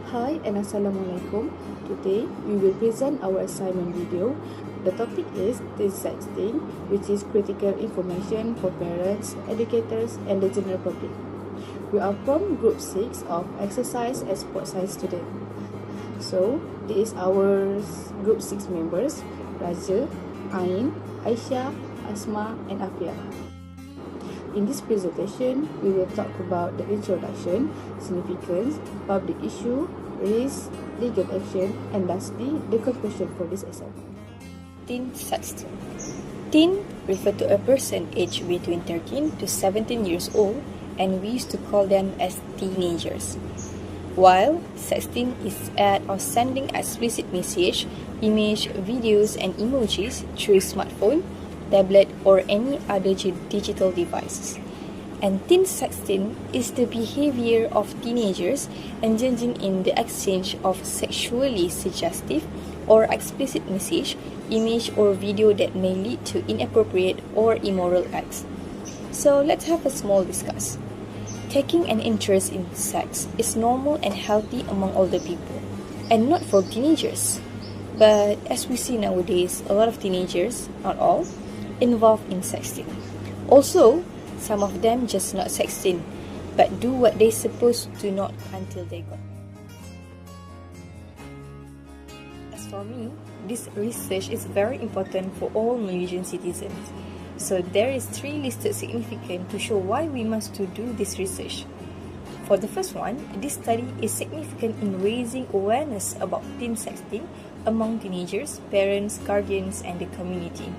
Hi and Assalamualaikum. Today we will present our assignment video. The topic is sexting, which is critical information for parents, educators and the general public. We are from group 6 of exercise and sport science student. So, this is our group 6 members, Raja, Ain, Aisyah, Asma and Afia. In this presentation, we will talk about the introduction, significance, public issue, risk, legal action, and lastly, the conclusion for this assignment. Teen sexting. Teen refer to a person aged between 13 to 17 years old, and we used to call them as teenagers. While sexting is add or sending explicit message, image, videos, and emojis through smartphone, tablet, or any other digital devices. And teen sexting is the behavior of teenagers engaging in the exchange of sexually suggestive or explicit message, image, or video that may lead to inappropriate or immoral acts. So let's have a small discuss. Taking an interest in sex is normal and healthy among older people, and not for teenagers. But as we see nowadays, a lot of teenagers, not all, involved in sexting. Also, some of them just not sexting, but do what they supposed to not until they got. As for me, this research is very important for all Malaysian citizens. So there is 3 listed significant to show why we must to do this research. For the first one, this study is significant in raising awareness about teen sexting among teenagers, parents, guardians, and the community.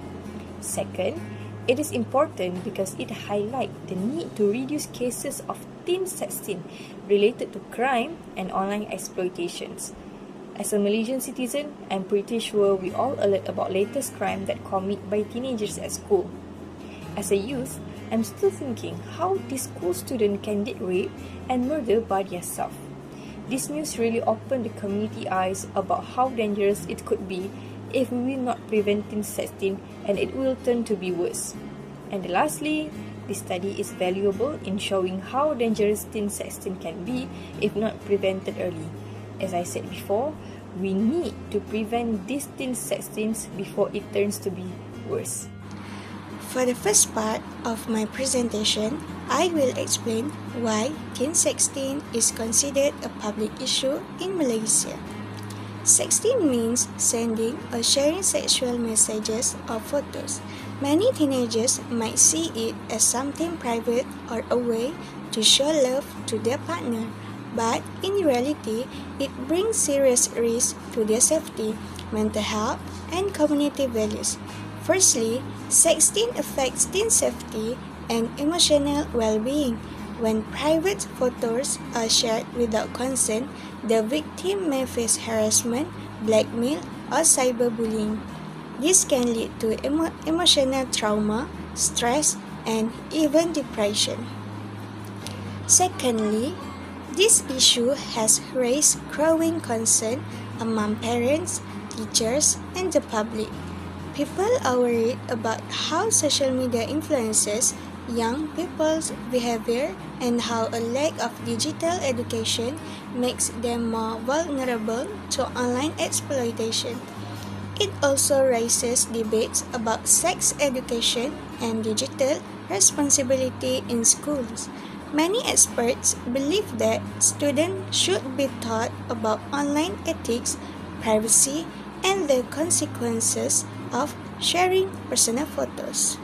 Second, it is important because it highlights the need to reduce cases of teen sexting related to crime and online exploitations. As a Malaysian citizen, I'm pretty sure we all alert about latest crime that committed by teenagers at school. As a youth, I'm still thinking how this school student can get raped and murdered by themselves. This news really opened the community eyes about how dangerous it could be if we will not prevent teen sexting, and it will turn to be worse. And lastly, this study is valuable in showing how dangerous teen sexting can be if not prevented early. As I said before, we need to prevent these teen sextings before it turns to be worse. For the first part of my presentation, I will explain why teen sexting is considered a public issue in Malaysia. Sexting means sending or sharing sexual messages or photos. Many teenagers might see it as something private or a way to show love to their partner, but in reality, it brings serious risks to their safety, mental health, and community values. Firstly, sexting affects teen safety and emotional well-being. When private photos are shared without consent, the victim may face harassment, blackmail, or cyberbullying. This can lead to emotional trauma, stress, and even depression. Secondly, this issue has raised growing concern among parents, teachers, and the public. People are worried about how social media influences young people's behavior and how a lack of digital education makes them more vulnerable to online exploitation. It also raises debates about sex education and digital responsibility in schools. Many experts believe that students should be taught about online ethics, privacy, and the consequences of sharing personal photos.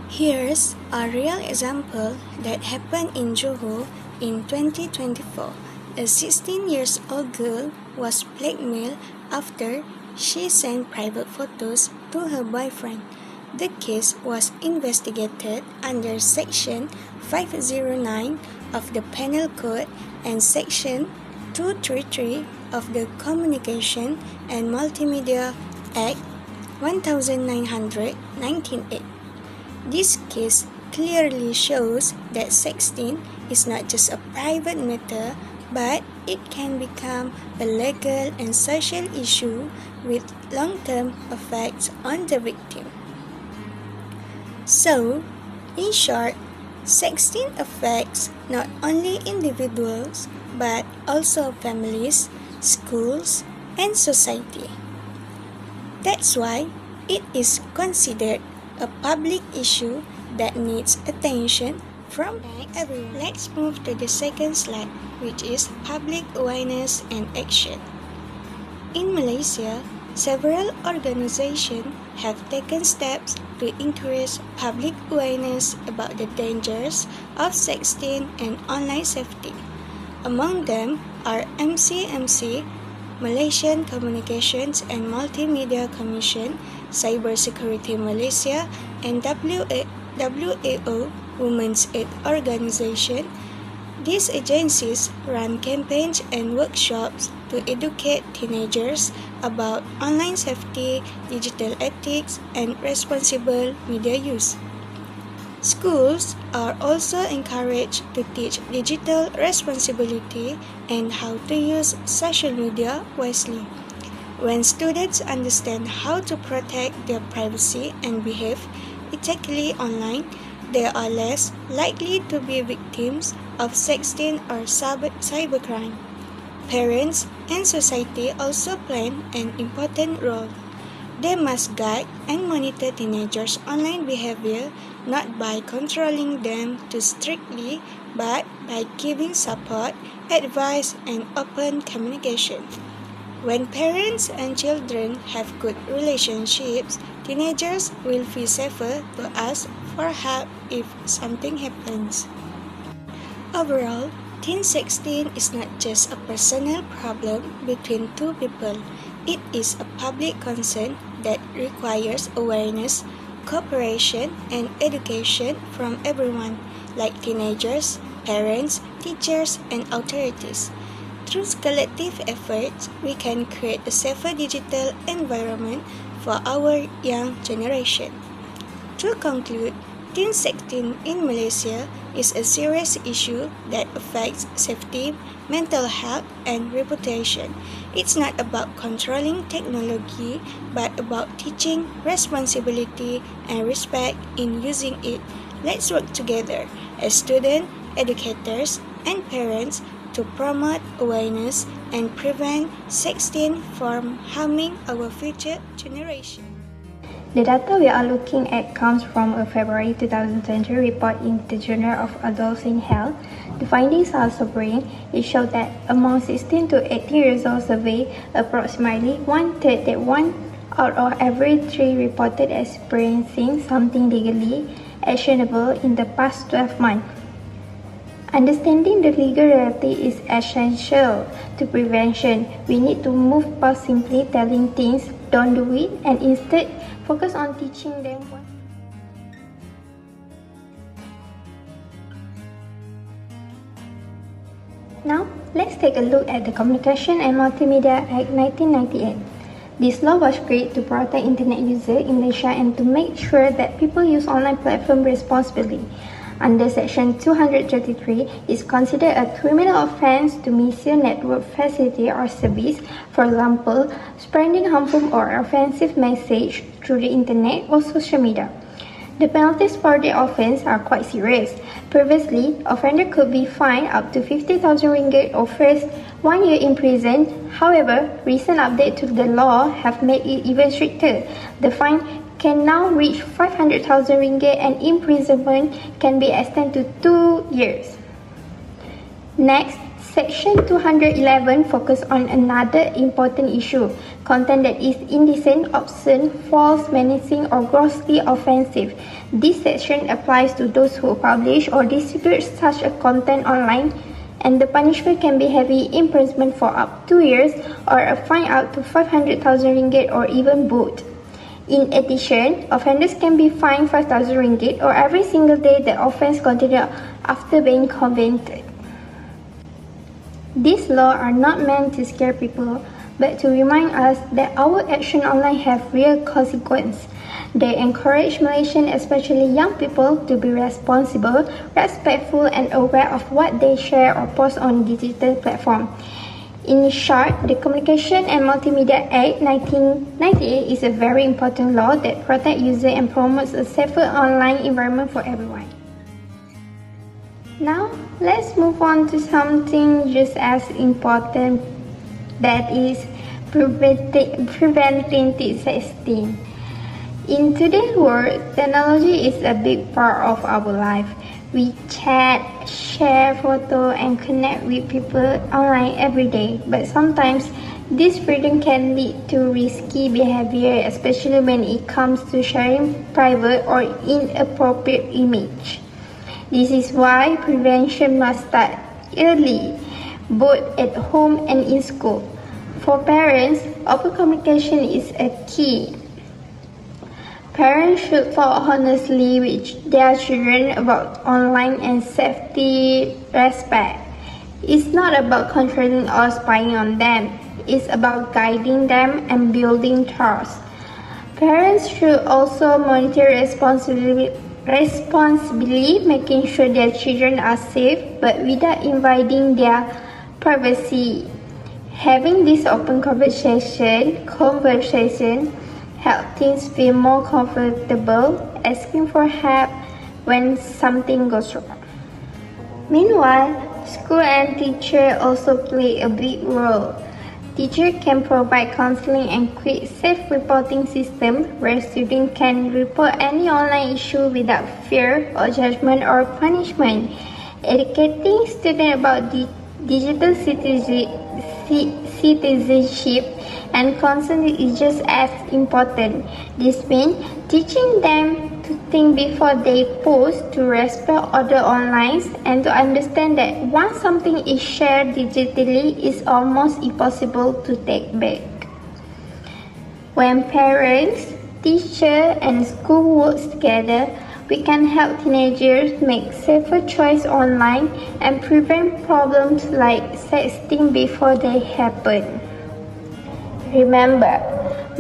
Here's a real example that happened in Johor in 2024. A 16-year-old girl was blackmailed after she sent private photos to her boyfriend. The case was investigated under Section 509 of the Penal Code and Section 233 of the Communication and Multimedia Act 1998. This case clearly shows that sexting is not just a private matter, but it can become a legal and social issue with long-term effects on the victim. So, in short, Sexting affects not only individuals but also families, schools, and society. That's why it is considered a public issue that needs attention from everyone. Let's move to the second slide, which is public awareness and action. In Malaysia, several organizations have taken steps to increase public awareness about the dangers of sexting and online safety. Among them are MCMC, Malaysian Communications and Multimedia Commission, Cybersecurity Malaysia, and WAO, Women's Aid Organization. These agencies run campaigns and workshops to educate teenagers about online safety, digital ethics, and responsible media use. Schools are also encouraged to teach digital responsibility and how to use social media wisely. When students understand how to protect their privacy and behave ethically online, they are less likely to be victims of sexting or cybercrime. Parents and society also play an important role. They must guide and monitor teenagers' online behavior not by controlling them too strictly, but by giving support, advice, and open communication. When parents and children have good relationships, teenagers will feel safer to ask for help if something happens. Overall, teen sexting is not just a personal problem between two people. It is a public concern that requires awareness, cooperation, and education from everyone, like teenagers, parents, teachers, and authorities. Through collective efforts, we can create a safer digital environment for our young generation. To conclude, teen sexting in Malaysia is a serious issue that affects safety, mental health, and reputation. It's not about controlling technology, but about teaching responsibility and respect in using it. Let's work together as students, educators, and parents to promote awareness and prevent sexting from harming our future generation. The data we are looking at comes from a February 2020 report in the Journal of Adolescent Health. The findings are sobering. It showed that among 16 to 18 years old surveyed, approximately one-third, that 1 out of every 3 reported experiencing something legally actionable in the past 12 months. Understanding the legal reality is essential to prevention. We need to move past simply telling teens don't do it and instead focus on teaching them what. Now, let's take a look at the Communication and Multimedia Act 1998. This law was created to protect internet users in Malaysia and to make sure that people use online platforms responsibly. Under Section 233, is considered a criminal offence to misuse network facility or service, for example, spreading harmful or offensive message through the internet or social media. The penalties for the offence are quite serious. Previously, offender could be fined up to 50,000 ringgit or face 1 year in prison. However, recent updates to the law have made it even stricter. The fine can now reach 500,000 ringgit and imprisonment can be extended to 2 years. Next, Section 211 focuses on another important issue, content that is indecent, obscene, false, menacing, or grossly offensive. This section applies to those who publish or distribute such a content online, and the punishment can be heavy imprisonment for up to 2 years or a fine up to 500,000 ringgit or even both. In addition, offenders can be fined 5,000 ringgit or every single day the offence continued after being convicted. These laws are not meant to scare people, but to remind us that our actions online have real consequences. They encourage Malaysians, especially young people, to be responsible, respectful, and aware of what they share or post on digital platforms. In short, the Communication and Multimedia Act 1998 is a very important law that protects users and promotes a safer online environment for everyone. Now, let's move on to something just as important, that is preventing sexting. In today's world, technology is a big part of our life. We chat, share photos, and connect with people online every day. But sometimes, this freedom can lead to risky behavior, especially when it comes to sharing private or inappropriate image. This is why prevention must start early, both at home and in school. For parents, open communication is a key. Parents should talk honestly with their children about online and safety respect. It's not about controlling or spying on them. It's about guiding them and building trust. Parents should also monitor responsibly, making sure their children are safe but without invading their privacy. Having this open conversation help teens feel more comfortable asking for help when something goes wrong. Meanwhile, school and teachers also play a big role. Teachers can provide counseling and create safe reporting system where students can report any online issue without fear or judgment or punishment. Educating students about digital citizenship and consent is just as important. This means teaching them to think before they post, to respect other online, and to understand that once something is shared digitally, it's almost impossible to take back. When parents, teachers, and school work together, we can help teenagers make safer choices online and prevent problems like sexting before they happen. Remember,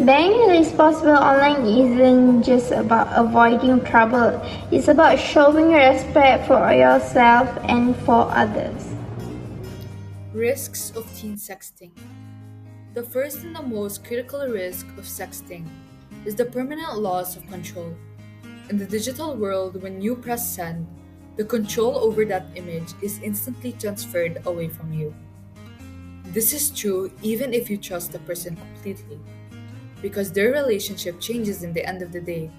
being responsible online isn't just about avoiding trouble, it's about showing respect for yourself and for others. Risks of teen sexting. The first and the most critical risk of sexting is the permanent loss of control. In the digital world, when you press send, the control over that image is instantly transferred away from you. This is true even if you trust the person completely, because their relationship changes in the end of the day,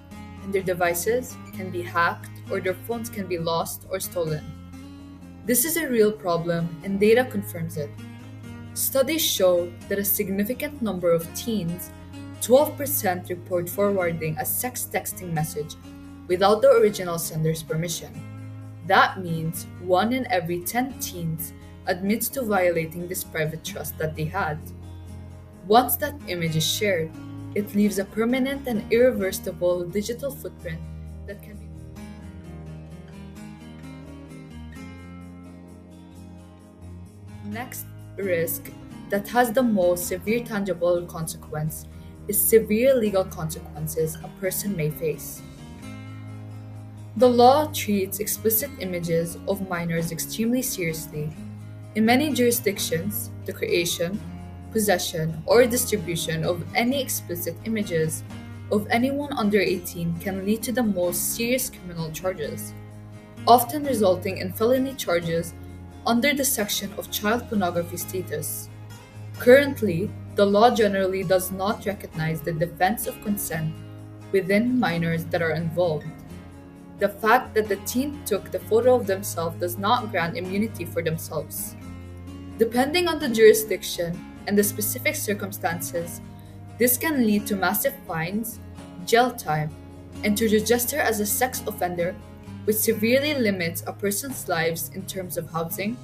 and their devices can be hacked or their phones can be lost or stolen. This is a real problem and data confirms it. Studies show that a significant number of teens, 12%, report forwarding a sex texting message without the original sender's permission. That means 1 in every 10 teens admits to violating this private trust that they had. Once that image is shared, it leaves a permanent and irreversible digital footprint that can be. Next risk that has the most severe tangible consequence is severe legal consequences a person may face. The law treats explicit images of minors extremely seriously. In many jurisdictions, the creation, possession, or distribution of any explicit images of anyone under 18 can lead to the most serious criminal charges, often resulting in felony charges under the section of child pornography status. Currently, the law generally does not recognize the defense of consent within minors that are involved. The fact that the teen took the photo of themselves does not grant immunity for themselves. Depending on the jurisdiction and the specific circumstances, this can lead to massive fines, jail time, and to register as a sex offender, which severely limits a person's lives in terms of housing,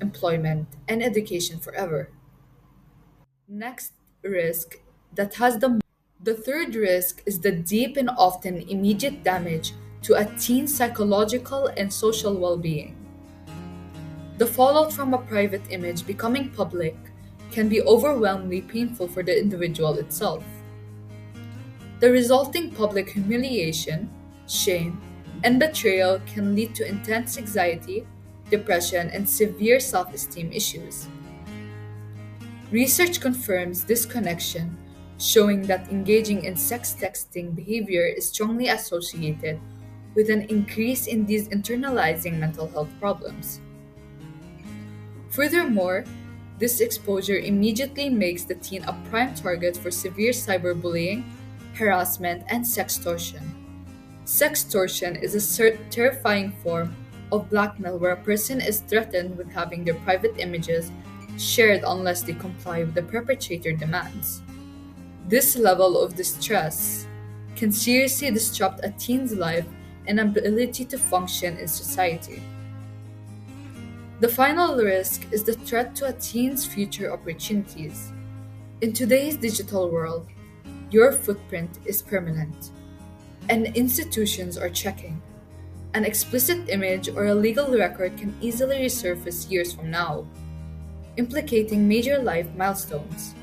employment, and education forever. Next risk that has the third risk is the deep and often immediate damage to a teen's psychological and social well-being. The fallout from a private image becoming public can be overwhelmingly painful for the individual itself. The resulting public humiliation, shame, and betrayal can lead to intense anxiety, depression, and severe self-esteem issues. Research confirms this connection, showing that engaging in sex texting behavior is strongly associated with an increase in these internalizing mental health problems. Furthermore, this exposure immediately makes the teen a prime target for severe cyberbullying, harassment, and sextortion. Sextortion is a terrifying form of blackmail where a person is threatened with having their private images shared unless they comply with the perpetrator demands. This level of distress can seriously disrupt a teen's life and ability to function in society. The final risk is the threat to a teen's future opportunities. In today's digital world, your footprint is permanent, and institutions are checking. An explicit image or a legal record can easily resurface years from now, implicating major life milestones.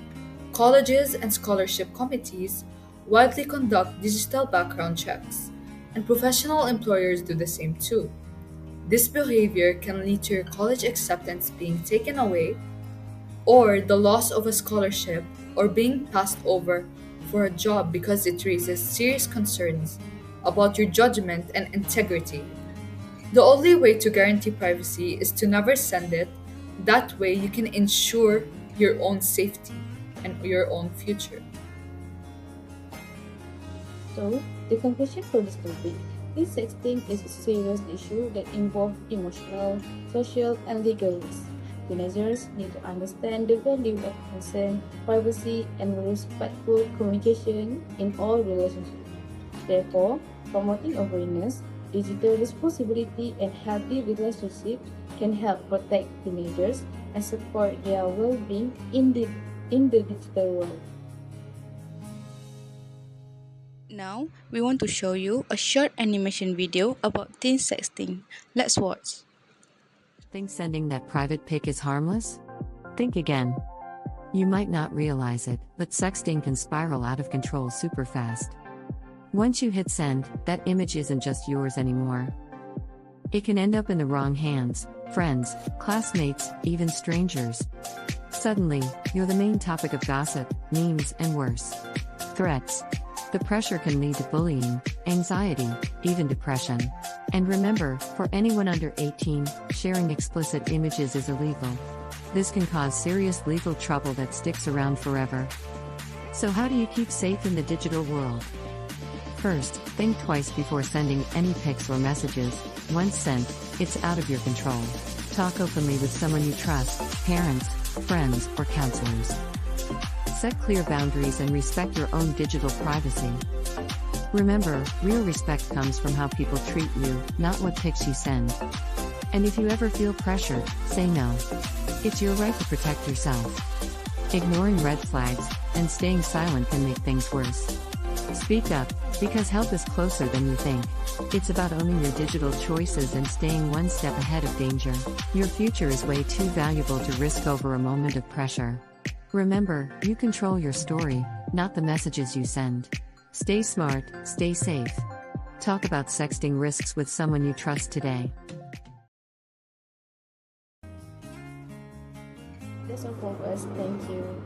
Colleges and scholarship committees widely conduct digital background checks, and professional employers do the same too. This behavior can lead to your college acceptance being taken away, or the loss of a scholarship, or being passed over for a job because it raises serious concerns about your judgment and integrity. The only way to guarantee privacy is to never send it. That way, you can ensure your own safety and your own future. So, the conclusion for this topic. Teen sexting is a serious issue that involves emotional, social, and legal risks. Teenagers need to understand the value of consent, privacy, and respectful communication in all relationships. Therefore, promoting awareness, digital responsibility, and healthy relationships can help protect teenagers and support their well-being in the digital world. Now, we want to show you a short animation video about teen sexting. Let's watch. Think sending that private pic is harmless? Think again. You might not realize it, but sexting can spiral out of control super fast. Once you hit send, that image isn't just yours anymore. It can end up in the wrong hands, friends, classmates, even strangers. Suddenly, you're the main topic of gossip, memes, and worse. Threats. The pressure can lead to bullying, anxiety, even depression. And remember, for anyone under 18, sharing explicit images is illegal. This can cause serious legal trouble that sticks around forever. So how do you keep safe in the digital world? First, think twice before sending any pics or messages. Once sent, it's out of your control. Talk openly with someone you trust, parents, friends, or counselors. Set clear boundaries and respect your own digital privacy. Remember, real respect comes from how people treat you, not what pics you send. And if you ever feel pressured, say no. It's your right to protect yourself. Ignoring red flags and staying silent can make things worse. Speak up, because help is closer than you think. It's about owning your digital choices and staying one step ahead of danger. Your future is way too valuable to risk over a moment of pressure. Remember, you control your story, not the messages you send. Stay smart, stay safe. Talk about sexting risks with someone you trust today. That's all for us. Thank you.